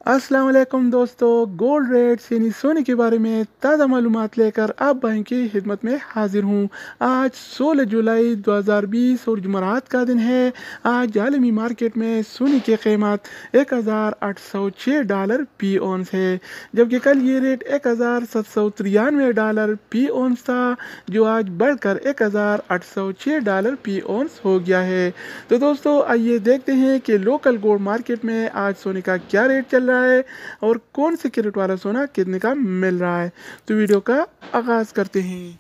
अस्सलाम वालेकुम दोस्तों, गोल्ड रेट्स यानी सोने के बारे में ताज़ा मालूमात लेकर आप भाई की खिदमत में हाजिर हूँ। आज 16 जुलाई 2020 और जुमरात का दिन है। आज आलमी मार्केट में सोने की कीमत $1,806 पी औंस है, जबकि कल ये रेट $1,793 पी औंस था, जो आज बढ़कर $1,806 पी औंस हो गया है। तो दोस्तों आइए देखते हैं कि लोकल गोल्ड मार्केट में आज सोने का क्या रेट चल रहा है और कौन से कैरेट वाला सोना कितने का मिल रहा है। तो वीडियो का आगाज करते हैं।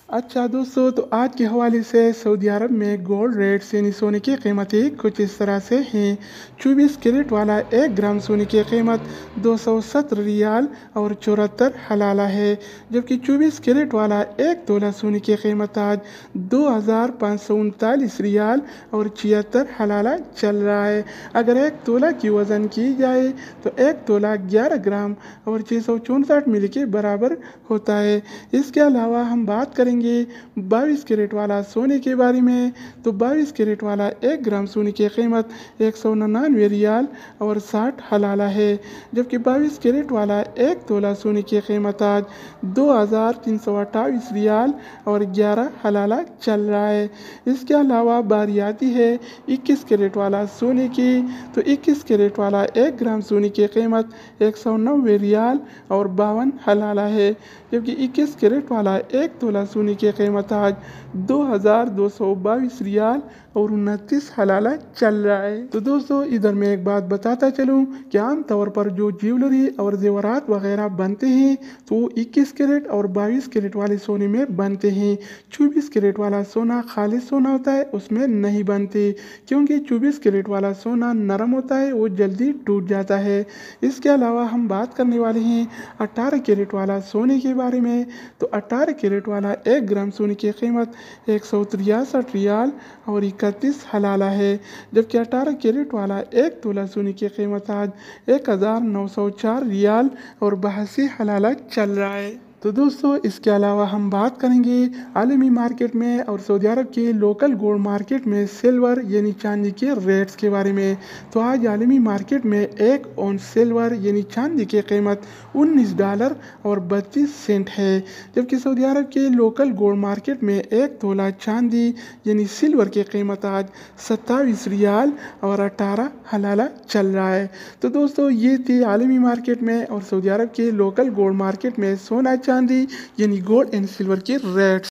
अच्छा दोस्तों, तो आज के हवाले से सऊदी अरब में गोल्ड रेट्स यानी सोने की कीमतें कुछ इस तरह से हैं। 24 कैरेट वाला 1 ग्राम सोने की कीमत 270 रियाल और 74 हलाला है, जबकि 24 कैरेट वाला 1 तोला सोने की कीमत आज 2,539 रियाल और 76 हलाला चल रहा है। अगर 1 तोला की वज़न की जाए तो 1 तोला 11 ग्राम और 664 मिली के बराबर होता है। इसके अलावा हम बात करेंगे 22 कैरेट वाला सोने के बारे में। तो 22 कैरेट वाला 1 ग्राम सोने की कीमत 199 रियाल और 60 हलाला है, जबकि 22 कैरेट वाला 1 तोला सोने की कीमत आज 2,328 रियाल और 11 हलाला चल रहा है। इसके अलावा बारी आती है 21 कैरेट वाला सोने की। तो 21 कैरेट वाला 1 ग्राम सोने की कीमत 190 रियाल और 52 हलाला है, जबकि 21 कैरेट वाला 1 तोला सोने की कीमत आज 2,222 रियाल और 29 हलाला चल रहा है। तो दोस्तों इधर मैं एक बात बताता चलूँ कि आम तौर पर जो ज्वेलरी और जेवरात वगैरह बनते हैं तो वो 21 कैरेट और 22 कैरेट वाले सोने में बनते हैं। 24 कैरेट वाला सोना खालिस सोना होता है, उसमें नहीं बनते, क्योंकि 24 कैरेट वाला सोना नरम होता है, वो जल्दी टूट जाता है। इसके अलावा हम बात करने वाले हैं 18 कैरेट वाला सोने के बारे में। तो 18 कैरेट वाला 1 ग्राम सोने की कीमत 163 रियाल और 31 हलाला है, जबकि 18 कैरेट वाला 1 तोला सोने की कीमत आज 1,904 रियाल और 82 हलाला चल रहा है। तो दोस्तों इसके अलावा हम बात करेंगे आलमी मार्केट में और सऊदी अरब के लोकल गोल्ड मार्केट में सिल्वर यानी चांदी के रेट्स के बारे में। तो आज आलमी मार्केट में 1 औंस सिल्वर यानी चांदी की कीमत $19 और 32 सेंट है, जबकि सऊदी अरब के लोकल गोल्ड मार्केट में 1 तोला चांदी यानी सिल्वर की कीमत आज 27 रियाल और 18 हलाला चल रहा है। तो दोस्तों ये थी आलमी मार्केट में और सऊदी अरब के लोकल गोल्ड मार्केट में सोना चांदी यानी गोल्ड एंड सिल्वर के रेट्स।